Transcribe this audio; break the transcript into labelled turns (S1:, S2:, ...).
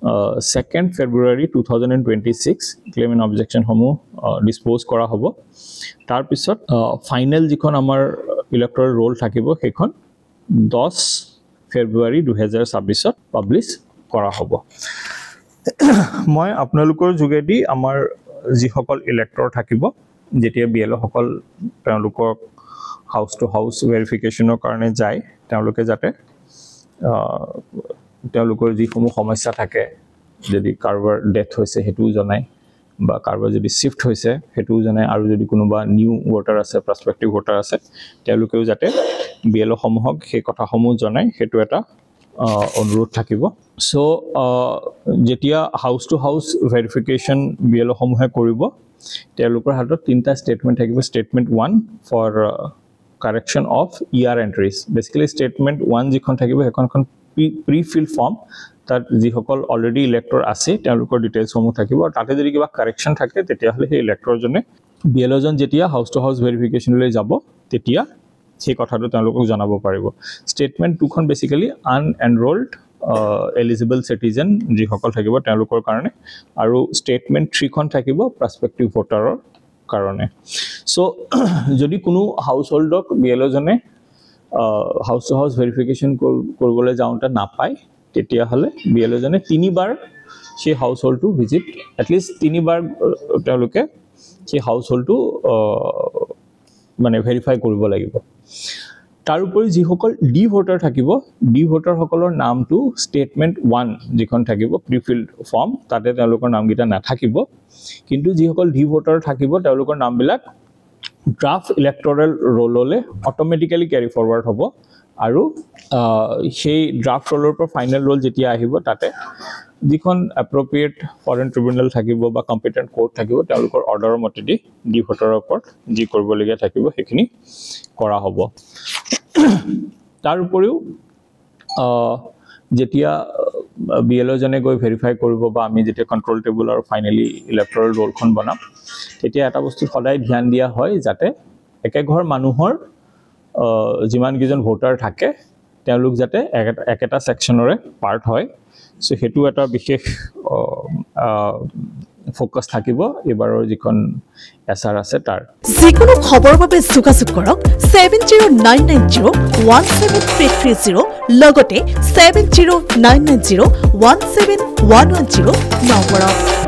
S1: 2nd February 2026 claim and অবজেকশ্যনসমূহ dispose কৰা হ'ব তাৰ পিছত ফাইনেল যিখন আমাৰ ইলেক্ট'ৰেল ৰোল থাকিব সেইখন 10 February 2026 পাব্লিছ কৰা হ'ব মই আপোনালোকৰ যোগেদি আমাৰ যিসকল ইলেক্টৰ থাকিব যেতিয়া বিএলঅ সকল তেওঁলোকক হাউস টু হাউস ভেৰিফিকেশ্যনৰ কাৰণে যায় তেওঁলোকে যাতে তেওঁলোকৰ যিসমূহ সমস্যা থাকে যদি কাৰোবাৰ ডেথ হৈছে হেতু জনায় বা কাৰোবাৰ যদি শিফট হৈছে হেতু জনায় আৰু যদি কোনোবা নিউ ভোটাৰ আছে প্ৰসপেক্টিভ ভোটাৰ আছে তেওঁলোকেও যাতে বিএলঅ সমূহক সেই কথাসমূহ জনায় হেতু এটা অনুৰোধ থাকিব সো যেতিয়া house to house verification BLO সমূহে কৰিব তেওঁলোকৰ হাতত তিনটা ষ্টেটমেন্ট থাকিব statement 1 for correction of ER entries basically statement 1 যিখন থাকিব হেখন pre-fill form তাত যিসকল অলৰেডি ইলেক্টৰ আছে তেওঁলোকৰ ডিটেইলছ সমূহ থাকিব আৰু তাতে যদি কিবা কাৰেকশ্যন থাকে তেতিয়া হলে সেই ইলেক্টৰ জনে বিএলঅ জন যেতিয়া হাউস টু হাউস ভেৰিফিকেশ্যনলৈ যাব তেতিয়া সেই কথাটো তেওঁলোকক জনাব পাৰিব ষ্টেটমেন্ট 2 খন বেসিক্যালি আনএনৰোলড এলিজিবল সিটিজেন যিসকল থাকিব তেওঁলোকৰ কাৰণে আৰু ষ্টেটমেন্ট 3 খন থাকিব প্ৰসপেক্টিভ ভোটাৰৰ কাৰণে সো যদি কোনো হাউসহোল্ডক বিএলঅ জনে হাউস টু হাউস ভেৰিফিকেশ্যন কৰিবলৈ যাওঁতে নাপায় তেতিয়া হলে বিএলঅ জনে তিনিবাৰ সেই হাউসহোল্ডটো ভিজিট এটলিষ্ট তিনিবাৰ তেওঁলোকে সেই হাউসহোল্ডটো মানে ভেৰিফাই কৰিব লাগিব তাৰোপৰি যিসকল ডি ভোটাৰ থাকিব ডি ভোটাৰ সকলৰ নামটো ষ্টেটমেন্ট 1 যিখন থাকিব প্ৰিফিল্ড ফৰ্ম তাতে তেওঁলোকৰ নামগিটা নাথাকিব কিন্তু যিসকল ডি ভোটাৰ থাকিব তেওঁলোকৰ নামবিলাক ড্ৰাফট ইলেক্টৰেল ৰোললে অটোমেটিক্যালি ক্যাৰি ফৰৱাৰ্ড হ'ব আৰু সেই ড্ৰাফট ৰোলৰ পৰা ফাইনেল ৰোল যেতিয়া আহিব তাতে যিখন এপ্ৰপ্ৰিয়েট ফৰেন ট্ৰিবিউনেল থাকিব বা কম্পিটেন্ট কোৰ্ট থাকিব তেওঁলোকৰ অৰ্ডাৰৰ মতে ডি ভোটাৰৰ ওপৰত যি কৰিবলগীয়া থাকিব সেইখিনি কৰা হ'ব তাৰ উপৰিও যেতিয়া বিএলঅ জনে গৈ ভেৰিফাই কৰিব বা আমি যেতিয়া কন্ট্ৰোল টেবুল আৰু ফাইনালি ইলেক্টৰেল ৰোলখন বনাম তেতিয়া এটা বস্তু সদায় ধ্যান দিয়া হয় যাতে একে ঘৰ মানুহৰ যিমান কিজন ভোটাৰ থাকে তেওঁলোক যাতে একেটা সেকশনৰে পাৰ্ট হয় সো হেতু এটা বিশেষ ফোকাস থাকিব এবাৰৰ যিখন এসআৰ আছে তাৰ
S2: যিকোনো খবৰ বাবে যোগাযোগ কৰক 7099017330 লগতে 7099017110 নম্বৰত